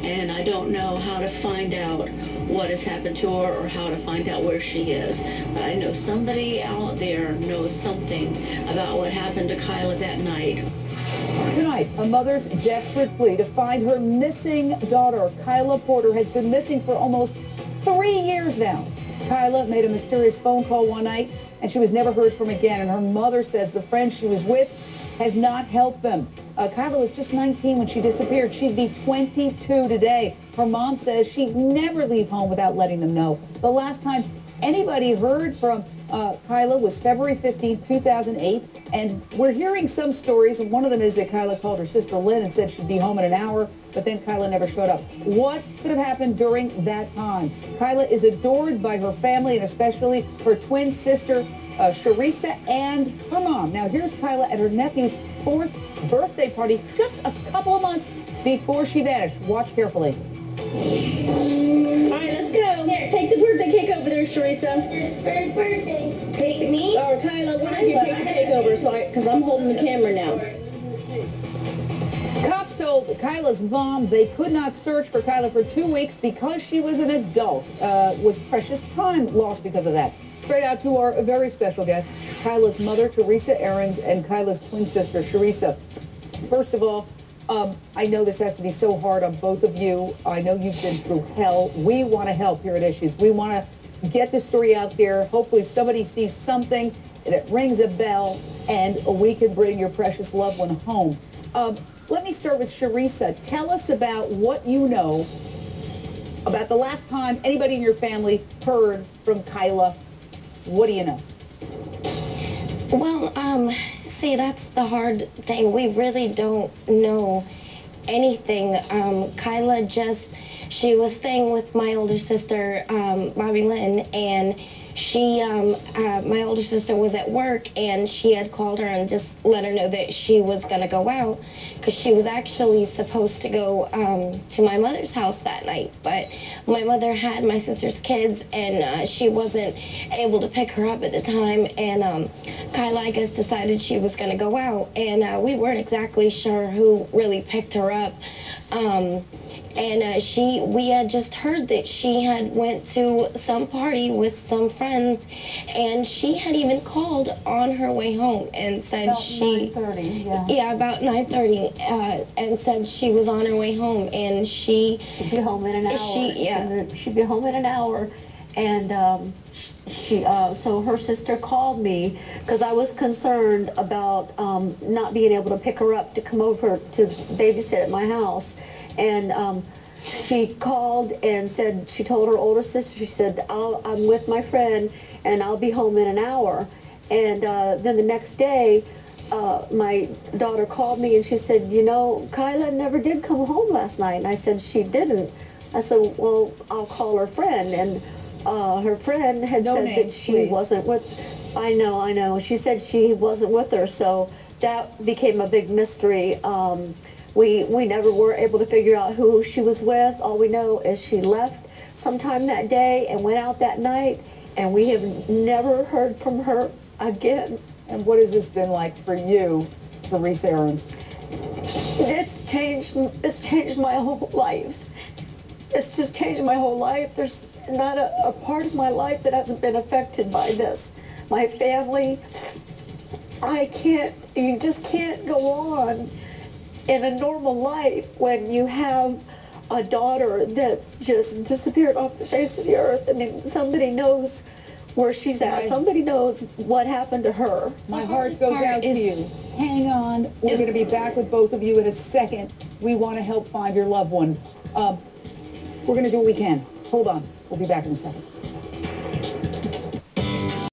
and I don't know how to find out what has happened to her or how to find out where she is. But I know somebody out there knows something about what happened to Kyla that night. Tonight, a mother's desperate plea to find her missing daughter. Kyla Porter has been missing for almost 3 years now. Kyla made a mysterious phone call one night, and she was never heard from again. And her mother says the friend she was with has not helped them. Kyla was just 19 when she disappeared. She'd be 22 today. Her mom says she'd never leave home without letting them know. The last time anybody heard from Kyla was February 15, 2008. And we're hearing some stories. And one of them is that Kyla called her sister Lynn and said she'd be home in an hour. But then Kyla never showed up. What could have happened during that time? Kyla is adored by her family and especially her twin sister, Sharisa, and her mom. Now, here's Kyla at her nephew's 4th birthday party just a couple of months before she vanished. Watch carefully. All right, let's go. Take the birthday cake over there, Sharisa. First birthday. Take me? Or Kyla, one of you take the cake over, because I'm holding the camera now. Cops told Kyla's mom they could not search for Kyla for 2 weeks because she was an adult. Was precious time lost because of that. Straight out to our very special guest, Kyla's mother, Teresa Aarons, and Kyla's twin sister, Sharisa. First of all, I know this has to be so hard on both of you. I know you've been through hell. We want to help here at Issues. We want to get the story out there. Hopefully somebody sees something that rings a bell and we can bring your precious loved one home. Let me start with Sharisa. Tell us about what you know about the last time anybody in your family heard from Kyla. What do you know? Well, see, that's the hard thing. We really don't know anything. Kyla she was staying with my older sister, Bobby Lynn, and she, my older sister was at work, and she had called her and just let her know that she was going to go out, because she was actually supposed to go to my mother's house that night. But my mother had my sister's kids, and she wasn't able to pick her up at the time. And Kyla, I guess, decided she was going to go out, and we weren't exactly sure who really picked her up. We had just heard that she had went to some party with some friends, and she had even called on her way home and said about 9:30, yeah, about 9:30, and said she was on her way home, and she'd be home in an hour. She'd be home in an hour, and so her sister called me because I was concerned about not being able to pick her up to come over to babysit at my house. And she called and said, she told her older sister, she said, I'm with my friend and I'll be home in an hour. And then the next day, my daughter called me and she said, you know, Kyla never did come home last night. And I said, she didn't. I said, well, I'll call her friend. And her friend had said that she wasn't with, I know. She said she wasn't with her. So that became a big mystery. We never were able to figure out who she was with. All we know is she left sometime that day and went out that night, and we have never heard from her again. And what has this been like for you, Teresa Aarons? It's changed my whole life. It's just changed my whole life. There's not a part of my life that hasn't been affected by this. My family, you just can't go on in a normal life when you have a daughter that just disappeared off the face of the earth. I mean, somebody knows where she's at. Somebody knows what happened to her. My heart goes out to you. Hang on. We're going to be back with both of you in a second. We want to help find your loved one. We're going to do what we can. Hold on. We'll be back in a second.